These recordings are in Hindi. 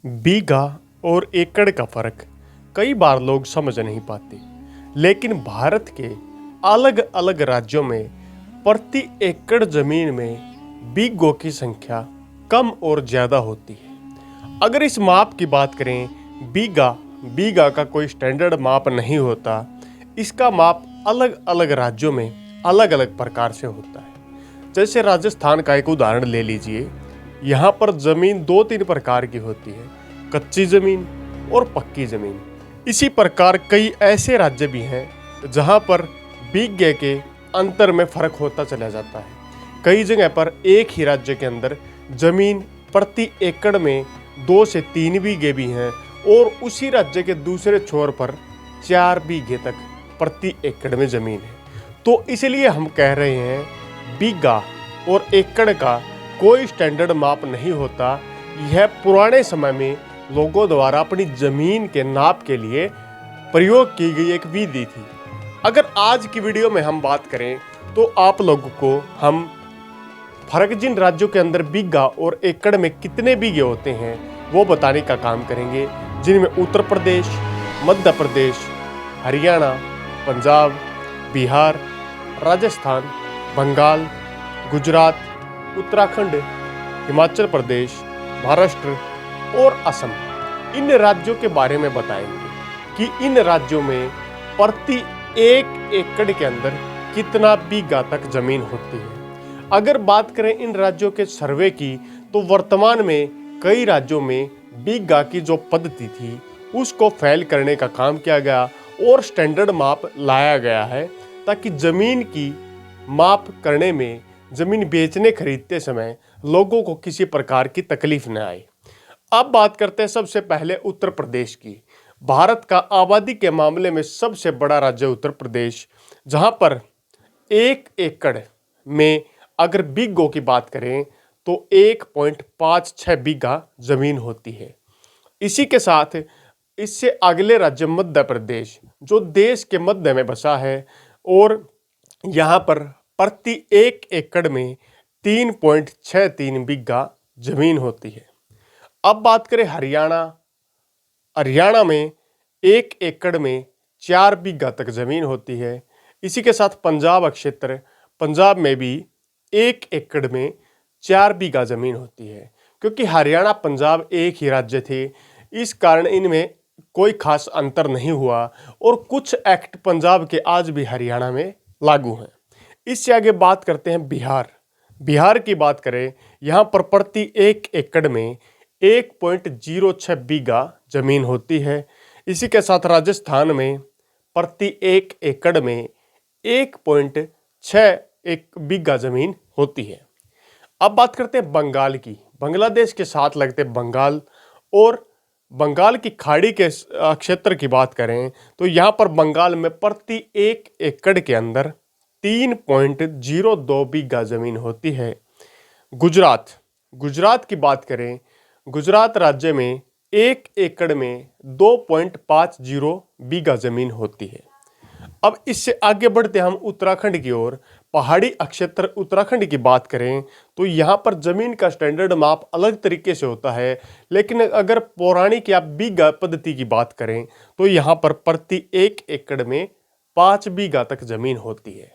बीघा और एकड़ का फर्क कई बार लोग समझ नहीं पाते, लेकिन भारत के अलग अलग राज्यों में प्रति एकड़ जमीन में बीघों की संख्या कम और ज्यादा होती है। अगर इस माप की बात करें, बीघा बीघा का कोई स्टैंडर्ड माप नहीं होता। इसका माप अलग अलग राज्यों में अलग अलग प्रकार से होता है। जैसे राजस्थान का एक उदाहरण ले लीजिए। यहाँ पर जमीन दो तीन प्रकार की होती है, कच्ची जमीन और पक्की जमीन। इसी प्रकार कई ऐसे राज्य भी हैं जहाँ पर बीघे के अंतर में फर्क होता चला जाता है। कई जगह पर एक ही राज्य के अंदर जमीन प्रति एकड़ में 2 से 3 बीघे भी हैं और उसी राज्य के दूसरे छोर पर 4 बीघे तक प्रति एकड़ में जमीन है। तो इसलिए हम कह रहे हैं बीघा और एकड़ का कोई स्टैंडर्ड माप नहीं होता। यह पुराने समय में लोगों द्वारा अपनी जमीन के नाप के लिए प्रयोग की गई एक विधि थी। अगर आज की वीडियो में हम बात करें तो आप लोगों को हम फर्क जिन राज्यों के अंदर बीघा और एकड़ में कितने बीघे होते हैं वो बताने का काम करेंगे, जिनमें उत्तर प्रदेश, मध्य प्रदेश, हरियाणा, पंजाब, बिहार, राजस्थान, बंगाल, गुजरात, उत्तराखंड, हिमाचल प्रदेश, महाराष्ट्र और असम। इन राज्यों के बारे में बताएंगे कि इन राज्यों में प्रति एक एकड़ के अंदर कितना बीघा तक जमीन होती है। अगर बात करें इन राज्यों के सर्वे की, तो वर्तमान में कई राज्यों में बीघा की जो पद्धति थी उसको फेल करने का काम किया गया और स्टैंडर्ड माप लाया गया है, ताकि जमीन की माप करने में, जमीन बेचने खरीदते समय लोगों को किसी प्रकार की तकलीफ न आए। अब बात करते हैं सबसे पहले उत्तर प्रदेश की। भारत का आबादी के मामले में सबसे बड़ा राज्य उत्तर प्रदेश, जहां पर एक एकड़ में अगर बीघों की बात करें तो 1.56 बीघा जमीन होती है। इसी के साथ इससे अगले राज्य मध्य प्रदेश, जो देश के मध्य में बसा है, और यहाँ पर प्रति एक एकड़ में 3.63 बीघा जमीन होती है। अब बात करें हरियाणा। हरियाणा में एक एकड़ में 4 बीघा तक जमीन होती है। इसी के साथ पंजाब क्षेत्र, पंजाब में भी एक एकड़ में 4 बीघा जमीन होती है। क्योंकि हरियाणा पंजाब एक ही राज्य थे, इस कारण इनमें कोई खास अंतर नहीं हुआ और कुछ एक्ट पंजाब के आज भी हरियाणा में लागू हैं। इससे आगे बात करते हैं बिहार। बिहार की बात करें, यहाँ पर प्रति एक एकड़ में 1.06 बीघा जमीन होती है। इसी के साथ राजस्थान में प्रति एक एकड़ में 1.61 बीघा जमीन होती है। अब बात करते हैं बंगाल की। बांग्लादेश के साथ लगते बंगाल और बंगाल की खाड़ी के क्षेत्र की बात करें तो यहाँ पर बंगाल में प्रति एक एकड़ के अंदर 3.02 बीघा जमीन होती है। गुजरात की बात करें, गुजरात राज्य में एक एकड़ में 2.50 बीघा जमीन होती है। अब इससे आगे बढ़ते हम उत्तराखंड की ओर। पहाड़ी क्षेत्र उत्तराखंड की बात करें तो यहाँ पर जमीन का स्टैंडर्ड माप अलग तरीके से होता है, लेकिन अगर पौराणिक या बीघा पद्धति की बात करें तो यहाँ पर प्रति एक एकड़ में 5 बीघा तक जमीन होती है।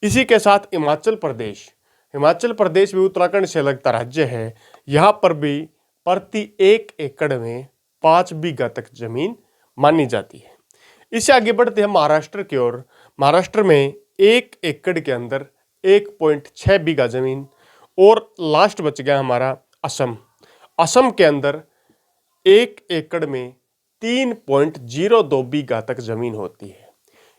इसी के साथ हिमाचल प्रदेश भी उत्तराखंड से लगता राज्य है। यहाँ पर भी प्रति एक एकड़ में 5 बीघा तक जमीन मानी जाती है। इससे आगे बढ़ते हैं महाराष्ट्र की ओर। महाराष्ट्र में एक एकड़ के अंदर 1.6 बीघा जमीन। और लास्ट बच गया हमारा असम के अंदर एक एकड़ में 3.02 बीघा तक जमीन होती है।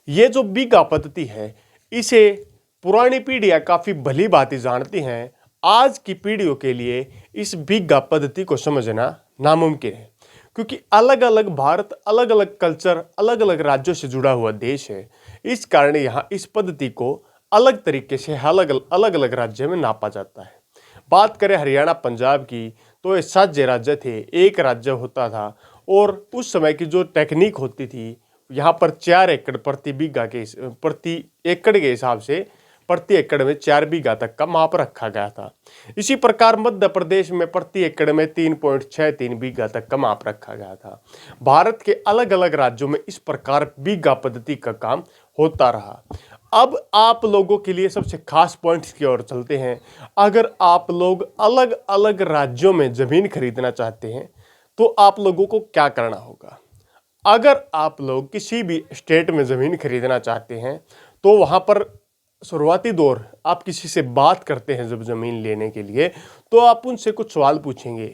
ये जो बीघा पद्धति है, इसे पुरानी पीढ़ियां काफी भली भांति जानती हैं। आज की पीढ़ियों के लिए इस बीघा पद्धति को समझना नामुमकिन है, क्योंकि अलग अलग भारत, अलग अलग कल्चर, अलग अलग राज्यों से जुड़ा हुआ देश है। इस कारण यहाँ इस पद्धति को अलग तरीके से अलग अलग राज्य में नापा जाता है। बात करें हरियाणा पंजाब की तो ये साझे राज्य थे, एक राज्य होता था और उस समय की जो टेक्निक होती थी, यहाँ पर 4 एकड़ प्रति बीघा के प्रति एकड़ के हिसाब से प्रति एकड़ में 4 बीघा तक का माप रखा गया था। इसी प्रकार मध्य प्रदेश में प्रति एकड़ में 3.63 बीघा तक का माप रखा गया था। भारत के अलग अलग राज्यों में इस प्रकार बीघा पद्धति का काम होता रहा। अब आप लोगों के लिए सबसे खास पॉइंट्स की ओर चलते हैं। अगर आप लोग अलग अलग राज्यों में ज़मीन खरीदना चाहते हैं तो आप लोगों को क्या करना होगा। अगर आप लोग किसी भी स्टेट में ज़मीन खरीदना चाहते हैं तो वहाँ पर शुरुआती दौर आप किसी से बात करते हैं जब ज़मीन लेने के लिए, तो आप उनसे कुछ सवाल पूछेंगे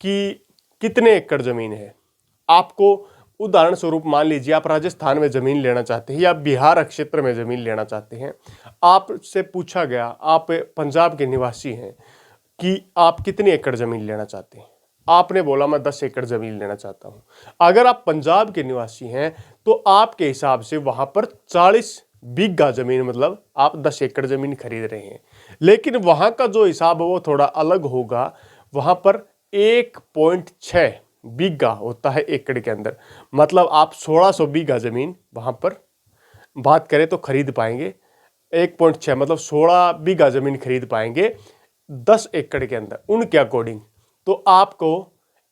कि कितने एकड़ ज़मीन है। आपको उदाहरण स्वरूप मान लीजिए आप राजस्थान में ज़मीन लेना चाहते हैं या बिहार क्षेत्र में ज़मीन लेना चाहते हैं। आपसे पूछा गया, आप पंजाब के निवासी हैं, कि आप कितनी एकड़ ज़मीन लेना चाहते हैं। आपने बोला मैं 10 एकड़ ज़मीन लेना चाहता हूँ। अगर आप पंजाब के निवासी हैं तो आपके हिसाब से वहाँ पर 40 बीघा ज़मीन, मतलब आप 10 एकड़ ज़मीन खरीद रहे हैं। लेकिन वहाँ का जो हिसाब है वो थोड़ा अलग होगा। वहाँ पर 1.6 बीघा होता है एकड़ के अंदर, मतलब आप 1600 बीघा ज़मीन वहाँ पर बात करें तो खरीद पाएंगे। 1.6 मतलब 16 बीघा ज़मीन खरीद पाएंगे 10 एकड़ के अंदर उनके अकॉर्डिंग। तो आपको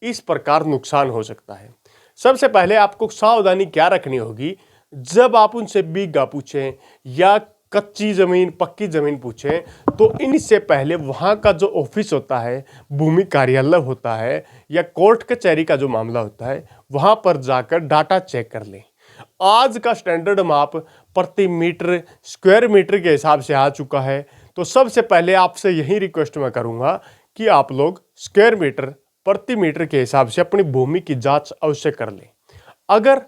इस प्रकार नुकसान हो सकता है। सबसे पहले आपको सावधानी क्या रखनी होगी, जब आप उनसे बीघा पूछें या कच्ची ज़मीन पक्की ज़मीन पूछें तो इनसे पहले वहाँ का जो ऑफिस होता है, भूमि कार्यालय होता है या कोर्ट कचहरी का जो मामला होता है, वहाँ पर जाकर डाटा चेक कर लें। आज का स्टैंडर्ड माप प्रति मीटर स्क्वायर मीटर के हिसाब से आ चुका है। तो सबसे पहले आपसे यही रिक्वेस्ट मैं करूँगा कि आप लोग स्क्वायर मीटर प्रति मीटर के हिसाब से अपनी भूमि की जांच अवश्य कर लें। अगर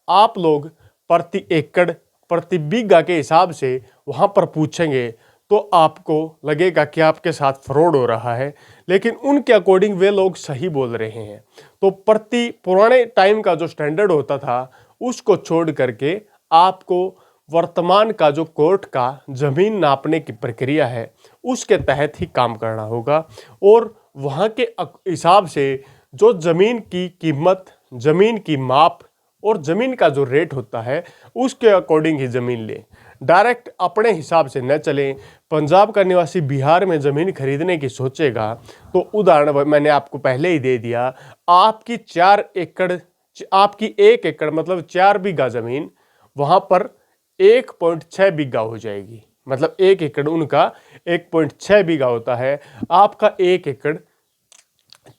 आप लोग प्रति एकड़ प्रति बीघा के हिसाब से वहाँ पर पूछेंगे तो आपको लगेगा कि आपके साथ फ्रॉड हो रहा है, लेकिन उनके अकॉर्डिंग वे लोग सही बोल रहे हैं। तो प्रति पुराने टाइम का जो स्टैंडर्ड होता था उसको छोड़ करके आपको वर्तमान का जो कोर्ट का ज़मीन नापने की प्रक्रिया है उसके तहत ही काम करना होगा और वहाँ के हिसाब से जो ज़मीन की कीमत, ज़मीन की माप और ज़मीन का जो रेट होता है उसके अकॉर्डिंग ही ज़मीन लें। डायरेक्ट अपने हिसाब से न चलें। पंजाब का निवासी बिहार में ज़मीन खरीदने की सोचेगा तो उदाहरण मैंने आपको पहले ही दे दिया। आपकी 1 एकड़ मतलब 4 बीघा ज़मीन वहाँ पर 1.6 बीघा हो जाएगी। मतलब 1 एकड़ उनका 1.6 बीघा होता है, आपका 1 एकड़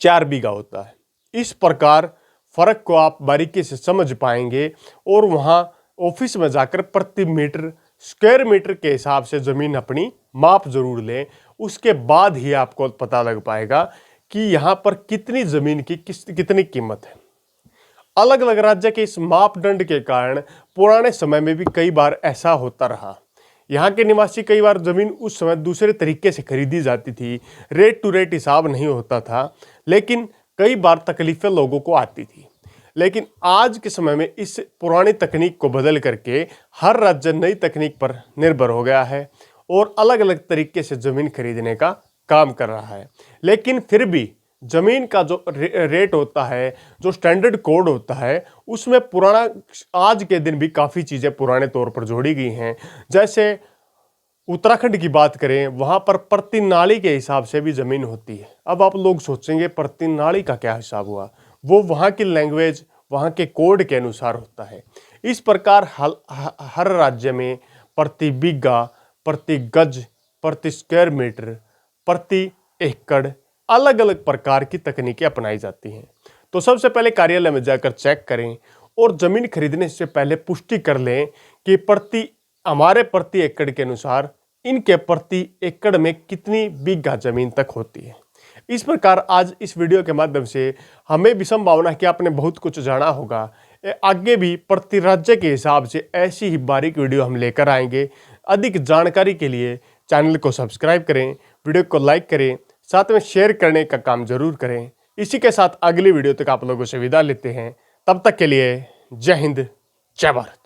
4 बीघा होता है। इस प्रकार फर्क को आप बारीकी से समझ पाएंगे और वहाँ ऑफिस में जाकर प्रति मीटर स्क्वायर मीटर के हिसाब से ज़मीन अपनी माप जरूर लें। उसके बाद ही आपको पता लग पाएगा कि यहाँ पर कितनी ज़मीन की कितनी कीमत है। अलग अलग राज्य के इस मापदंड के कारण पुराने समय में भी कई बार ऐसा होता रहा। यहाँ के निवासी कई बार ज़मीन उस समय दूसरे तरीके से खरीदी जाती थी, रेट टू रेट हिसाब नहीं होता था, लेकिन कई बार तकलीफ़ें लोगों को आती थी। लेकिन आज के समय में इस पुरानी तकनीक को बदल करके हर राज्य नई तकनीक पर निर्भर हो गया है और अलग अलग तरीके से ज़मीन खरीदने का काम कर रहा है। लेकिन फिर भी ज़मीन का जो रेट होता है, जो स्टैंडर्ड कोड होता है, उसमें पुराना आज के दिन भी काफ़ी चीज़ें पुराने तौर पर जोड़ी गई हैं। जैसे उत्तराखंड की बात करें, वहाँ पर प्रति नाली के हिसाब से भी ज़मीन होती है। अब आप लोग सोचेंगे प्रति नाली का क्या हिसाब हुआ, वो वहाँ की लैंग्वेज वहाँ के कोड के अनुसार होता है। इस प्रकार हर राज्य में प्रति बीघा, प्रति गज, प्रति स्क्वायर मीटर, प्रति एकड़ अलग अलग प्रकार की तकनीकें अपनाई जाती हैं। तो सबसे पहले कार्यालय में जाकर चेक करें और ज़मीन खरीदने से पहले पुष्टि कर लें कि हमारे प्रति एकड़ के अनुसार इनके प्रति एकड़ में कितनी बीघा ज़मीन तक होती है। इस प्रकार आज इस वीडियो के माध्यम से हमें भी संभावना है कि आपने बहुत कुछ जाना होगा। आगे भी प्रति राज्य के हिसाब से ऐसी ही बारीक वीडियो हम लेकर आएंगे। अधिक जानकारी के लिए चैनल को सब्सक्राइब करें, वीडियो को लाइक करें, साथ में शेयर करने का काम जरूर करें। इसी के साथ अगली वीडियो तक आप लोगों से विदा लेते हैं। तब तक के लिए जय हिंद, जय भारत।